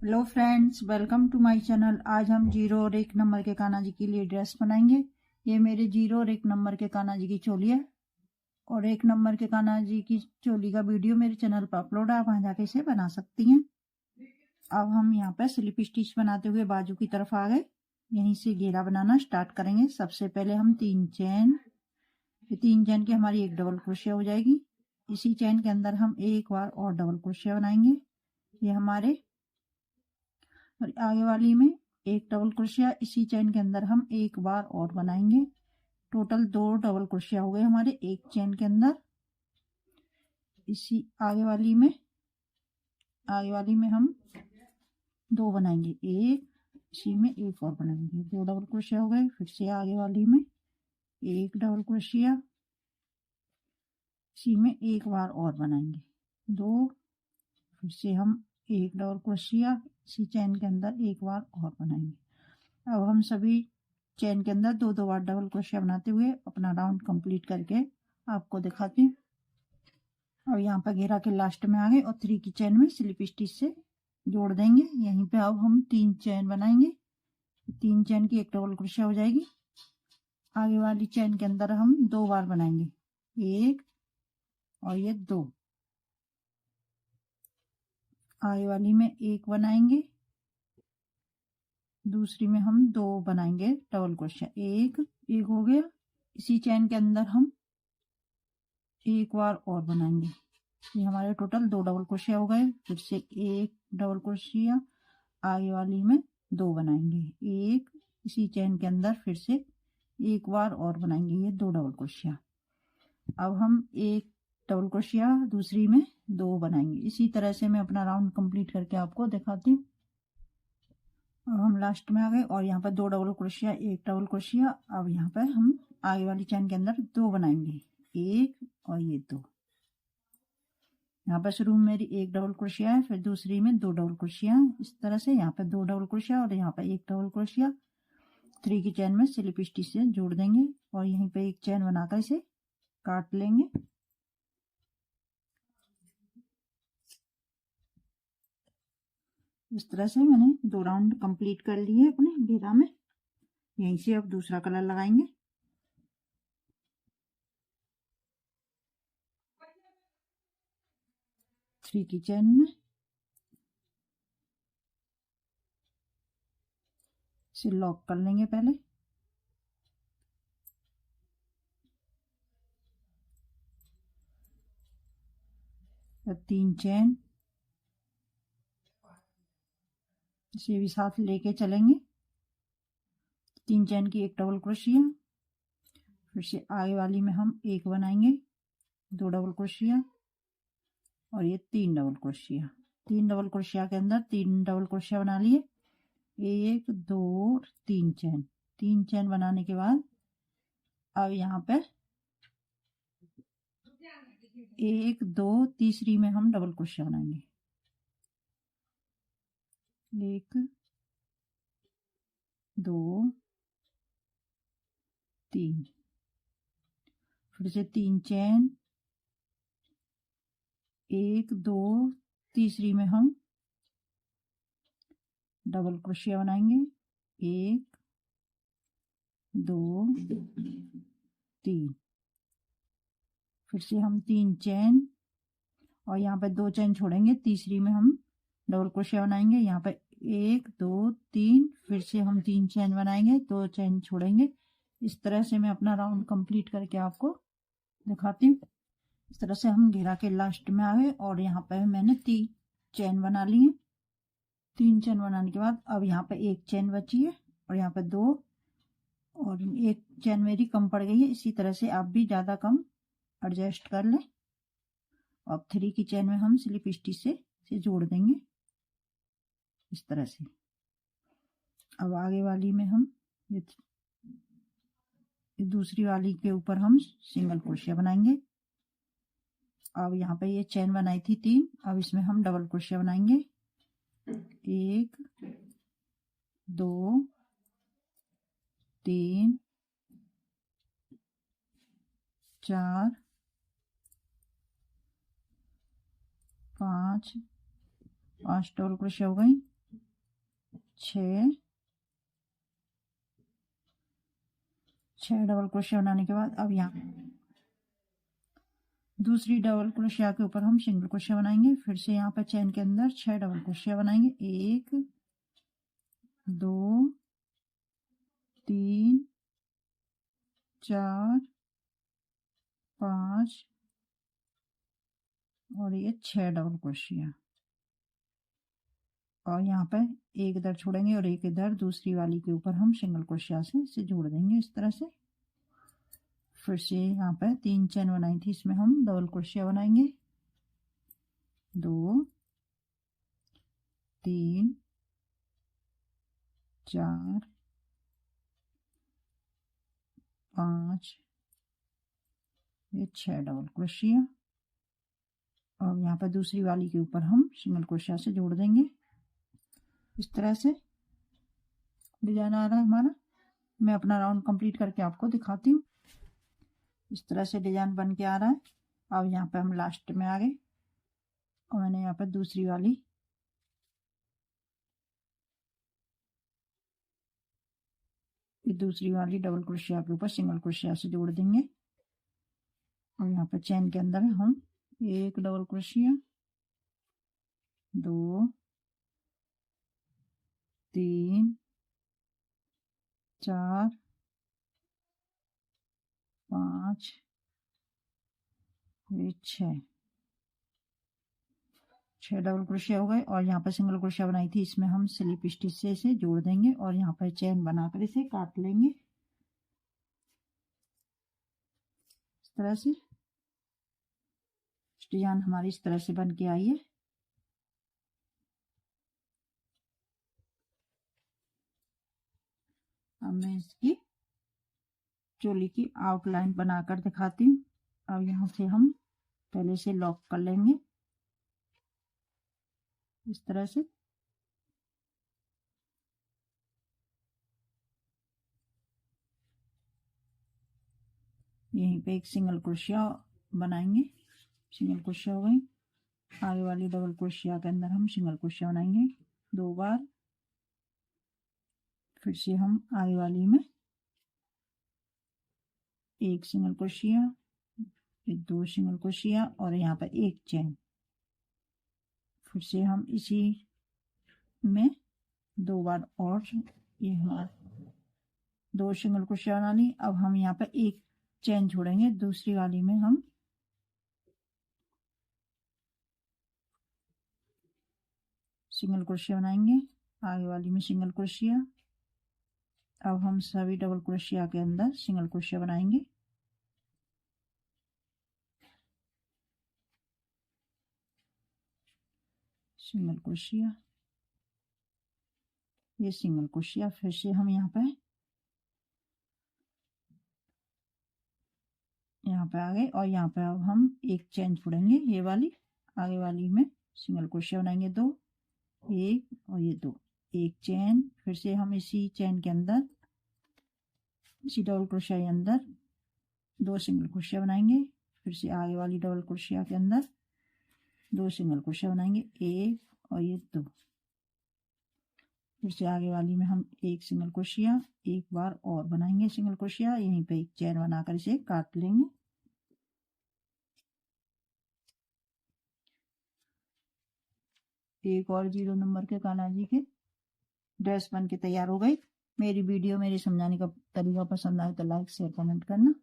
Hello friends, welcome to my channel. आज हम 0 और 1 नंबर के कान्हा जी के लिए ड्रेस बनाएंगे। ये मेरे 0 और 1 नंबर के कान्हा जी की चोली है और 1 नंबर के कान्हा जी की चोली का वीडियो मेरे चैनल पर अपलोड है, आप वहां जाके इसे बना सकती हैं। अब हम यहाँ पर स्लिप स्टिच बनाते हुए बाजू की तरफ आ गए। यहीं से घेरा बनाना स्टार्ट करेंगे। सबसे पहले हम 3 चैन, ये 3 चैन की हमारी एक डबल क्रोशिया हो जाएगी। इसी चैन के अंदर हम एक बार और डबल क्रोशिया बनाएंगे। ये हमारे और आगे वाली में एक डबल क्रोशिया, इसी चेन के अंदर हम एक बार और बनाएंगे। टोटल 2 डबल क्रोशिया हो गए हमारे एक चेन के अंदर। इसी आगे वाली में हम 2 बनाएंगे, एक इसी में एक और बनाएंगे, 2 डबल क्रोशिया हो गए। फिर से आगे वाली में एक डबल क्रोशिया, इसी में एक बार और बनाएंगे 2। फिर से हम एक डबल क्रोशिया, इसी चैन के अंदर एक बार और बनाएंगे। अब हम सभी चैन के अंदर 2-2 बार डबल क्रोशिया बनाते हुए अपना राउंड कंप्लीट करके आपको दिखाती हूँ। अब यहाँ पर घेरा के लास्ट में आ गए और 3 की चैन में स्लिप स्टिच से जोड़ देंगे। यहीं पे अब हम 3 चैन बनाएंगे। 3 चैन की एक डबल क्रोशिया हो जाएगी। आगे वाली चैन के अंदर हम 2 बार बनाएंगे, एक और ये 2। आगे वाली में एक बनाएंगे, दूसरी में हम 2 बनाएंगे डबल क्रोशिया, एक हो गया। इसी चैन के अंदर हम एक बार और बनाएंगे। ये हमारे टोटल 2 डबल क्रोशिया हो गए। फिर से एक डबल क्रोशिया, आगे वाली में 2 बनाएंगे, एक इसी चैन के अंदर फिर से एक बार और बनाएंगे, ये 2 डबल क्रोशिया। अब हम एक डबल क्रोशिया, दूसरी में 2 बनाएंगे। इसी तरह से मैं अपना राउंड कंप्लीट करके आपको दिखाती हूँ। अब हम लास्ट में आ गए और यहाँ पर 2 डबल क्रोशिया, एक डबल क्रोशिया। अब यहाँ पर हम आगे वाली चैन के अंदर 2 बनाएंगे, एक और ये 2। यहाँ पर शुरू में मेरी एक डबल क्रोशिया है, फिर दूसरी में 2 डबल क्रोशिया है। इस तरह से यहाँ पर 2 डबल क्रोशिया और यहाँ पर एक डबल क्रोशिया। 3 की चैन में स्लिप स्टिच से जोड़ देंगे और यहीं पे एक चैन बनाकर इसे काट लेंगे। इस तरह से मैंने 2 राउंड कंप्लीट कर लिए अपने घेरा में। यहीं से अब दूसरा कलर लगाएंगे। थ्री की चैन में इसे लॉक कर लेंगे पहले। अब 3 चैन, इसे भी साथ लेके चलेंगे। 3 चैन की एक डबल क्रोशिया, फिर से आगे वाली में हम एक बनाएंगे, 2 डबल क्रोशिया और ये 3 डबल क्रोशिया। 3 डबल क्रोशिया के अंदर 3 डबल क्रोशिया बना लिए, 1 2 3 चैन। 3 चैन बनाने के बाद अब यहाँ पर 1 2 तीसरी में हम डबल क्रोशिया बनाएंगे, 1 2 3। फिर से 3 चैन, 1 2 तीसरी में हम डबल क्रोशिया बनाएंगे, 1 2 3। फिर से हम 3 चैन और यहाँ पर 2 चैन छोड़ेंगे, तीसरी में हम डबल क्रोशिया बनाएंगे। यहाँ पर 1 2 3, फिर से हम 3 चैन बनाएंगे, 2 चैन छोड़ेंगे। इस तरह से मैं अपना राउंड कंप्लीट करके आपको दिखाती हूँ। इस तरह से हम घेरा के लास्ट में आ गए और यहाँ पर मैंने 3 चैन बना ली है। 3 चैन बनाने के बाद अब यहाँ पर 1 चैन बची है और यहाँ पर 2 और 1 चैन मेरी कम पड़ गई है। इसी तरह से आप भी ज्यादा कम एडजस्ट कर लें। अब 3 की चैन में हम स्लिप स्टिच से जोड़ देंगे इस तरह से। अब आगे वाली में हम ये दूसरी वाली के ऊपर हम सिंगल क्रोशिया बनाएंगे। अब यहाँ पे ये चैन बनाई थी 3, अब इसमें हम डबल क्रोशिया बनाएंगे, 1 2 3 4 5 डबल क्रोशिया हो गई। छह डबल क्रोशिया बनाने के बाद अब यहाँ दूसरी डबल क्रोशिया के ऊपर हम सिंगल क्रोशिया बनाएंगे। फिर से यहाँ पर चेन के अंदर 6 डबल क्रोशिया बनाएंगे। 1 2 3 4 5 और ये 6 डबल क्रोशिया, और यहाँ पर एक इधर छोड़ेंगे और एक इधर दूसरी वाली के ऊपर हम सिंगल क्रोशिया से इसे जोड़ देंगे इस तरह से। फिर से यहाँ पर 3 चेन बनाई थी, इसमें हम डबल क्रोशिया बनाएंगे। 2 3 4 5 ये 6 डबल क्रोशिया, और यहाँ पर दूसरी वाली के ऊपर हम सिंगल क्रोशिया से जोड़ देंगे। इस तरह से डिजाइन आ रहा है हमारा। मैं अपना राउंड कंप्लीट करके आपको दिखाती हूँ। इस तरह से डिजाइन बन के आ रहा है। अब यहाँ पे हम लास्ट में आ गए और मैंने यहाँ पर दूसरी वाली डबल क्रोशिया के ऊपर सिंगल क्रोशिया से जोड़ देंगे, और यहाँ पर चेन के अंदर हम 1 डबल क्रोशिया 2 3 4 5 ये 6 डबल क्रोशिया हो गए। और यहाँ पर सिंगल क्रोशिया बनाई थी, इसमें हम स्लिप स्टिच से इसे जोड़ देंगे और यहाँ पर चेन बनाकर इसे काट लेंगे इस तरह से। डिजाइन हमारी इस तरह से बन के आई है। अब मैं इसकी चोली की आउटलाइन बनाकर दिखाती हूँ। अब यहाँ से हम पहले से लॉक कर लेंगे इस तरह से। यहीं पे एक सिंगल क्रोशिया बनाएंगे। सिंगल क्रोशिया हो गई। आगे वाली डबल क्रोशिया के अंदर हम सिंगल क्रोशिया बनाएंगे 2 बार। फिर से हम आगे वाली में एक सिंगल क्रोशिया, फिर 2 सिंगल क्रोशिया और यहाँ पर एक चेन। फिर से हम इसी में 2 बार और ये हमारा 2 सिंगल क्रोशिया बना ली। अब हम यहाँ पर एक चेन छोड़ेंगे, दूसरी वाली में हम सिंगल क्रोशिया बनाएंगे। आगे वाली में सिंगल क्रोशिया। अब हम सभी डबल क्रोशिया के अंदर सिंगल क्रोशिया बनाएंगे। सिंगल क्रोशिया, ये सिंगल क्रोशिया। फिर से हम यहाँ पे आ गए और यहाँ पे अब हम एक चेन छोड़ेंगे, ये वाली। आगे वाली में सिंगल क्रोशिया बनाएंगे 2, 1 और ये 2, एक चेन। फिर से हम इसी चेन के अंदर, इसी डबल क्रोशिया के अंदर 2 सिंगल क्रोशिया बनाएंगे। फिर से आगे वाली डबल क्रोशिया के अंदर 2 सिंगल क्रोशिया बनाएंगे, 1 और ये 2। फिर से आगे वाली में हम एक सिंगल क्रोशिया एक बार और बनाएंगे सिंगल क्रोशिया। यहीं पे एक चेन बनाकर इसे काट लेंगे। एक और 0 नंबर के कान्हा जी के ड्रेस बन के तैयार हो गई। मेरी वीडियो, मेरे समझाने का तरीका पसंद आए तो लाइक शेयर कमेंट करना।